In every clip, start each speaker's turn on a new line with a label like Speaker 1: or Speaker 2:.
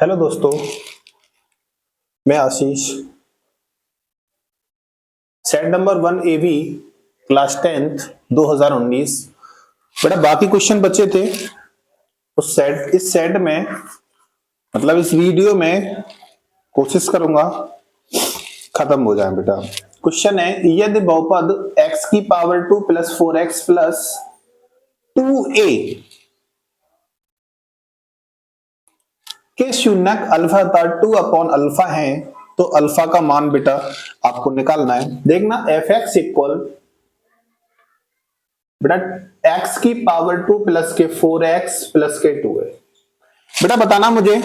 Speaker 1: Hello दोस्तों, मैं Ashish. Set number 1 AB class 10th 2019। बेटा बाकी क्वेश्चन बचे थे इस सेट में, मतलब इस वीडियो में कोशिश करूंगा खत्म हो जाए। बेटा क्वेश्चन है, यदि बहुपद x की power 2 plus 4x plus 2a के शून्यक अल्फा था 2 अपॉन अल्फा है, तो अल्फा का मान बेटा आपको निकालना है। देखना एफ एक्स इक्वल बेटा x की पावर 2 प्लस के 4x प्लस के 2 है। बेटा बताना मुझे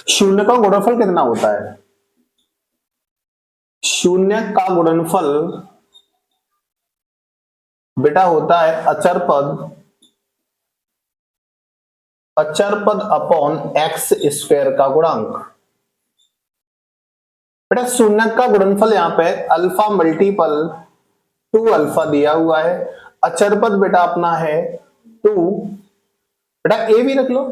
Speaker 1: शून्य का गुणनफल कितना होता है। शून्य का गुणनफल बेटा होता है अचर पद अपॉन एक्स स्क्वायर का गुणांक। बेटा शून्य का गुणनफल यहां पे अल्फा मल्टीपल 2 अल्फा दिया हुआ है, अचर पद बेटा अपना है 2, बेटा ए भी रख लो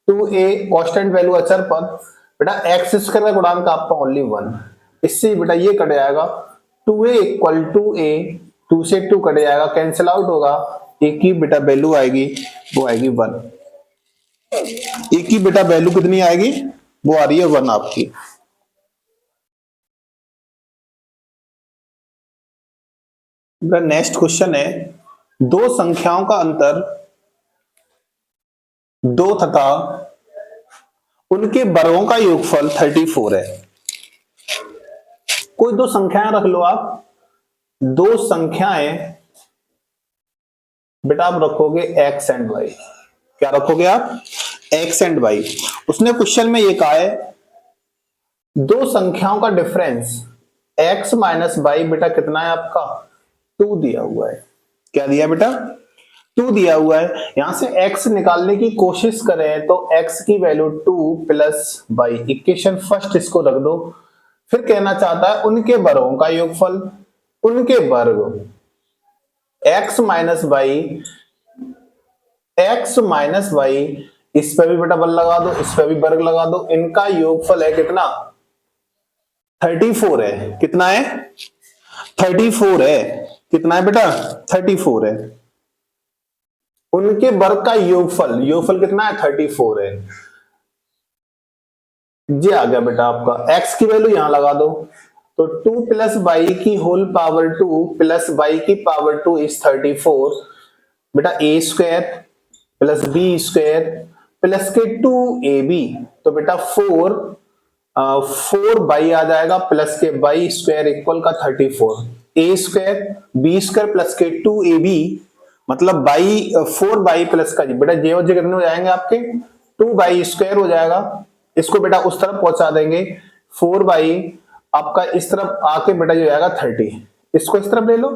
Speaker 1: 2a कांस्टेंट वैल्यू अचर पद, बेटा एक्स स्क्वायर का गुणांक आपका ओनली 1। इससे बेटा ये कट जाएगा 2a इक्वल टू a, 2 से 2 कट जाएगा, कैंसिल आउट होगा, एक ही बेटा वैल्यू आएगी, वो आएगी 1। एक ही बेटा वैल्यू कितनी आएगी, वो आ रही है 1 आपकी। नेक्स्ट क्वेश्चन है, दो संख्याओं का अंतर 2 तथा उनके वर्गों का योगफल 34 है। कोई दो संख्याएं रख लो आप, दो संख्याएं बेटा आप रखोगे x एंड y। क्या रखोगे आप? x and y। उसने क्वेश्चन में ये कहा है दो संख्याओं का डिफरेंस x माइनस वाई बेटा कितना है आपका 2 दिया हुआ है। क्या दिया बेटा? 2 दिया हुआ है। यहां से x निकालने की कोशिश करें तो x की value 2 plus y, equation first इसको रख दो। फिर कहना चाहता है उनके वर्गों का योगफल, उनके वर्ग x माइनस वाई, इस पे भी बेटा बल लगा दो, इस पे भी वर्ग लगा दो, इनका योगफल है कितना 34 है। कितना है? 34 है। कितना है बेटा? 34 है। उनके वर्ग का योगफल कितना है 34 है। ये आ गया बेटा आपका, x की वैल्यू यहां लगा दो तो 2 प्लस वाई की होल पावर 2 प्लस वाई की पावर 2 इज 34। बेटा a square plus b square plus के 2ab, तो बेटा 4 बाई आ जाएगा प्लस के बाई स्क्वायर इक्वल का 34। a square b square plus के 2ab मतलब 4 बाई प्लस का जी बेटा जे और जे कितने हो जाएंगे आपके 2 बाई स्क्वायर हो जाएगा। इसको बेटा उस तरफ पहुंचा देंगे, 4 बाई आपका इस तरफ आके बेटा जो आएगा 30। इसको इस तरफ ले लो,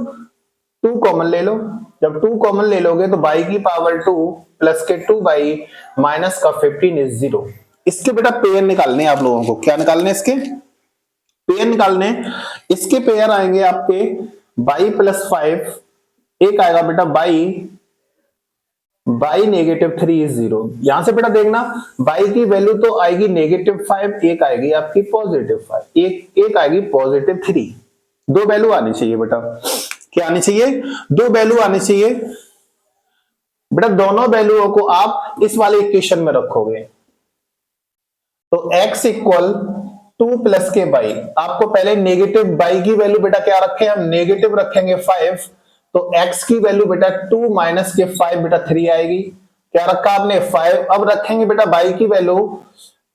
Speaker 1: 2 कॉमन ले लो, जब 2 कॉमन ले लोगे तो बाई की पावर 2 प्लस के 2 बाई माइनस का 15 इज 0। इसके बेटा पेयर निकालने आप लोगों को। क्या निकालने? इसके पेयर निकालने। इसके पेयर आएंगे आपके बाई प्लस 5, एक आएगा बेटा बाई नेगेटिव 3 इज 0। यहां से बेटा देखना बाई की वैल्यू तो आएगी -5, एक आएगी आपकी +5, एक आएगी +3। दो वैल्यू आनी चाहिए बेटा। क्या आनी चाहिए? दो वैल्यू आनी चाहिए बेटा। दोनों वैल्यूओं को आप इस वाले इक्वेशन में रखोगे तो x इक्वल 2 प्लस के बाई, आपको पहले नेगेटिव बाई की वैल्यू बेटा क्या रखे हम, नेगेटिव रखेंगे 5, तो x की वैल्यू बेटा 2 माइनस के 5 बेटा 3 आएगी। क्या रखा आपने? 5। अब रखेंगे बेटा बाई की वैल्यू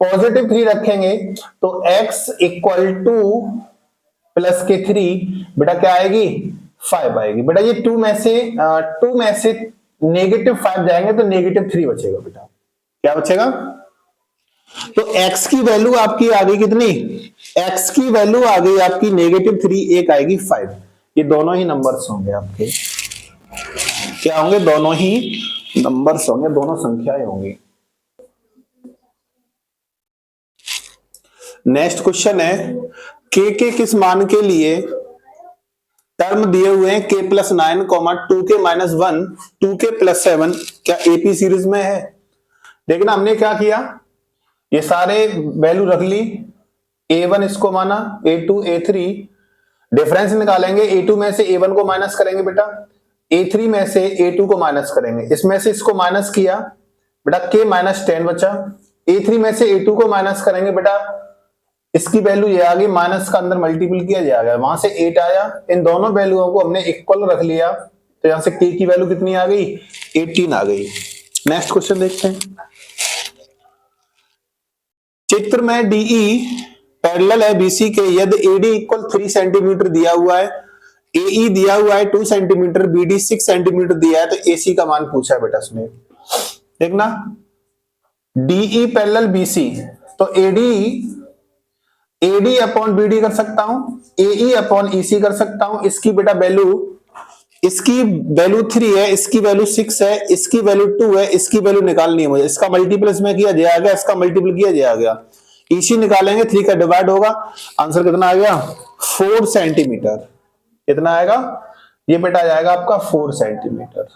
Speaker 1: +3 रखेंगे तो x इक्वल 2 प्लस के 3 बेटा क्या आएगी 5 आएगी। बेटा ये 2 में से -5 जाएंगे तो -3 बचेगा बेटा। क्या बचेगा? तो x की वैल्यू आपकी आ गई कितनी? x की वैल्यू आ गई आपकी -3, एक आएगी 5। ये दोनों ही नंबर्स होंगे आपके। क्या होंगे? दोनों ही नंबर्स होंगे, दोनों संख्याएं होंगी। नेक्स्ट क्वेश्चन है, के किस मान के लिए टर्म दिए हुए हैं k plus 9, 2k minus 1, 2k plus 7 क्या एपी सीरीज में है? देखना हमने क्या किया, ये सारे वैल्यू रख ली, A1 इसको माना, A2 A3, डिफरेंस निकालेंगे, A2 में से A1 को माइनस करेंगे बेटा, A3 में से A2 को माइनस करेंगे, इसमें से इसको माइनस किया बेटा, K माइनस 10 बचा, A3 में से A2 को माइनस करेंगे बेटा, इसकी वैल्यू ये आ गई, माइनस का अंदर मल्टीपल किया जाएगा, वहां से 8 आया, इन दोनों वैल्यूओं को हमने इक्वल रख लिया, तो यहां से K की वैल्यू कितनी आ गई, 18 आ गई। नेक्स्ट क्वेश्चन देखते हैं। चित्र में DE पैरेलल है BC के, यदि AD इक्वल 3 सेंटीमीटर दिया हुआ है, AE दिया हुआ है 2 सेंटीमीटर, BD 6 सेंटीमीटर दिया है, तो AC का मान पूछा है बेटा इसमें। देखना DE पैरेलल BC, तो AD अपॉन BD कर सकता हूं, AE अपॉन EC कर सकता हूं, इसकी बेटा वैल्यू, इसकी वैल्यू 3 है, इसकी वैल्यू 6 है, इसकी वैल्यू 2 है, इसकी वैल्यू निकालनी है मुझे, इसका मल्टीपल इसमें किया जाएगा, इसका मल्टीपल किया जाएगा, EC निकालेंगे, 3 का डिवाइड होगा, आंसर कितना आ गया 4 सेंटीमीटर। कितना आएगा, ये बेटा जाएगा आपका 4 सेंटीमीटर।